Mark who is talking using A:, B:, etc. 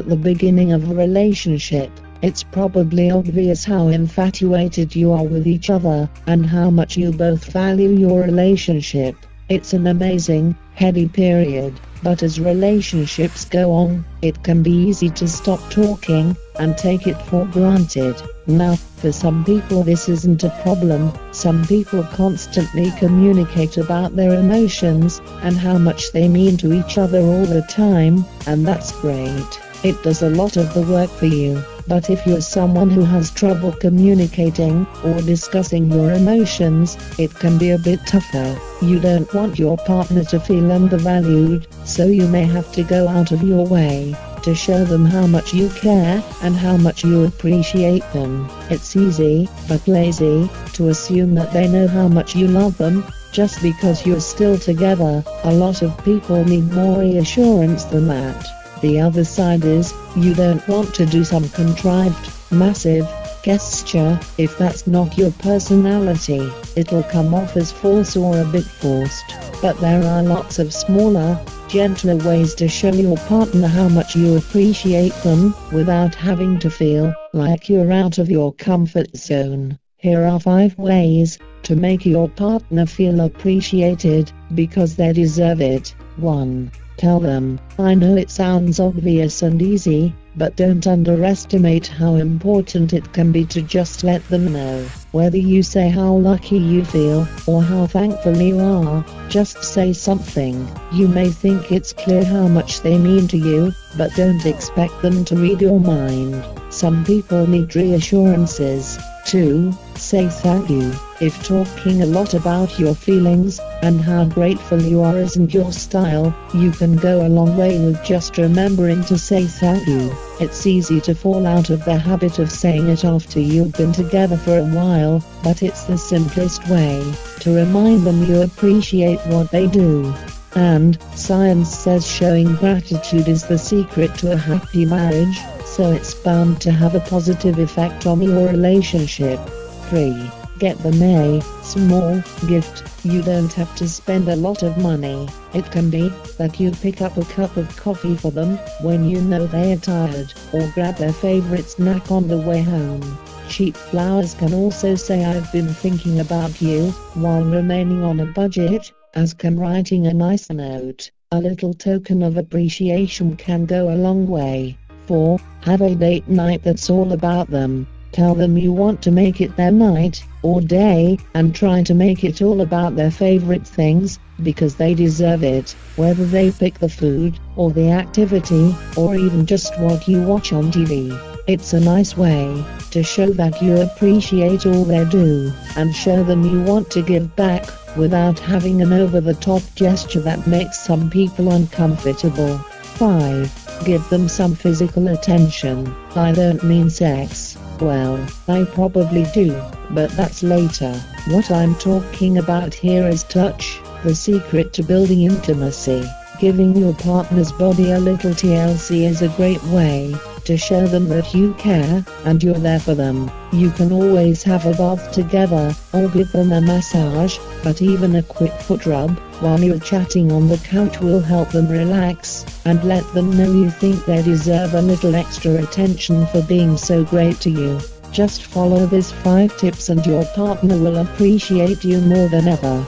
A: At the beginning of a relationship, it's probably obvious how infatuated you are with each other, and how much you both value your relationship. It's an amazing, heady period, but as relationships go on, it can be easy to stop talking, and take it for granted. Now, for some people this isn't a problem. Some people constantly communicate about their emotions, and how much they mean to each other all the time, and that's great. It does a lot of the work for you. But if you're someone who has trouble communicating or discussing your emotions, it can be a bit tougher. You don't want your partner to feel undervalued, so you may have to go out of your way to show them how much you care and how much you appreciate them. It's easy, but lazy, to assume that they know how much you love them just because you're still together. A lot of people need more reassurance than that. The other side is, you don't want to do some contrived, massive gesture. If that's not your personality, it'll come off as false or a bit forced. But there are lots of smaller, gentler ways to show your partner how much you appreciate them, without having to feel like you're out of your comfort zone. Here are 5 ways to make your partner feel appreciated, because they deserve it. 1. Tell them. I know it sounds obvious and easy, but don't underestimate how important it can be to just let them know. Whether you say how lucky you feel, or how thankful you are, just say something. You may think it's clear how much they mean to you, but don't expect them to read your mind. Some people need reassurances. 2. Say thank you. If talking a lot about your feelings and how grateful you are isn't your style, you can go a long way with just remembering to say thank you. It's easy to fall out of the habit of saying it after you've been together for a while, but it's the simplest way to remind them you appreciate what they do. And science says showing gratitude is the secret to a happy marriage, so it's bound to have a positive effect on your relationship. 3. Get them a small gift. You don't have to spend a lot of money. It can be that you pick up a cup of coffee for them when you know they are tired, or grab their favorite snack on the way home. Cheap flowers can also say I've been thinking about you, while remaining on a budget, as can writing a nice note. A little token of appreciation can go a long way. 4. Have a date night that's all about them. Tell them you want to make it their night, or day, and try to make it all about their favorite things, because they deserve it. Whether they pick the food, or the activity, or even just what you watch on TV. It's a nice way to show that you appreciate all they do, and show them you want to give back, without having an over-the-top gesture that makes some people uncomfortable. 5. Give them some physical attention. I don't mean sex. Well, I probably do, but that's later. What I'm talking about here is touch, the secret to building intimacy. Giving your partner's body a little TLC is a great way to show them that you care, and you're there for them. You can always have a bath together, or give them a massage, but even a quick foot rub while you're chatting on the couch will help them relax, and let them know you think they deserve a little extra attention for being so great to you. Just follow these 5 tips and your partner will appreciate you more than ever.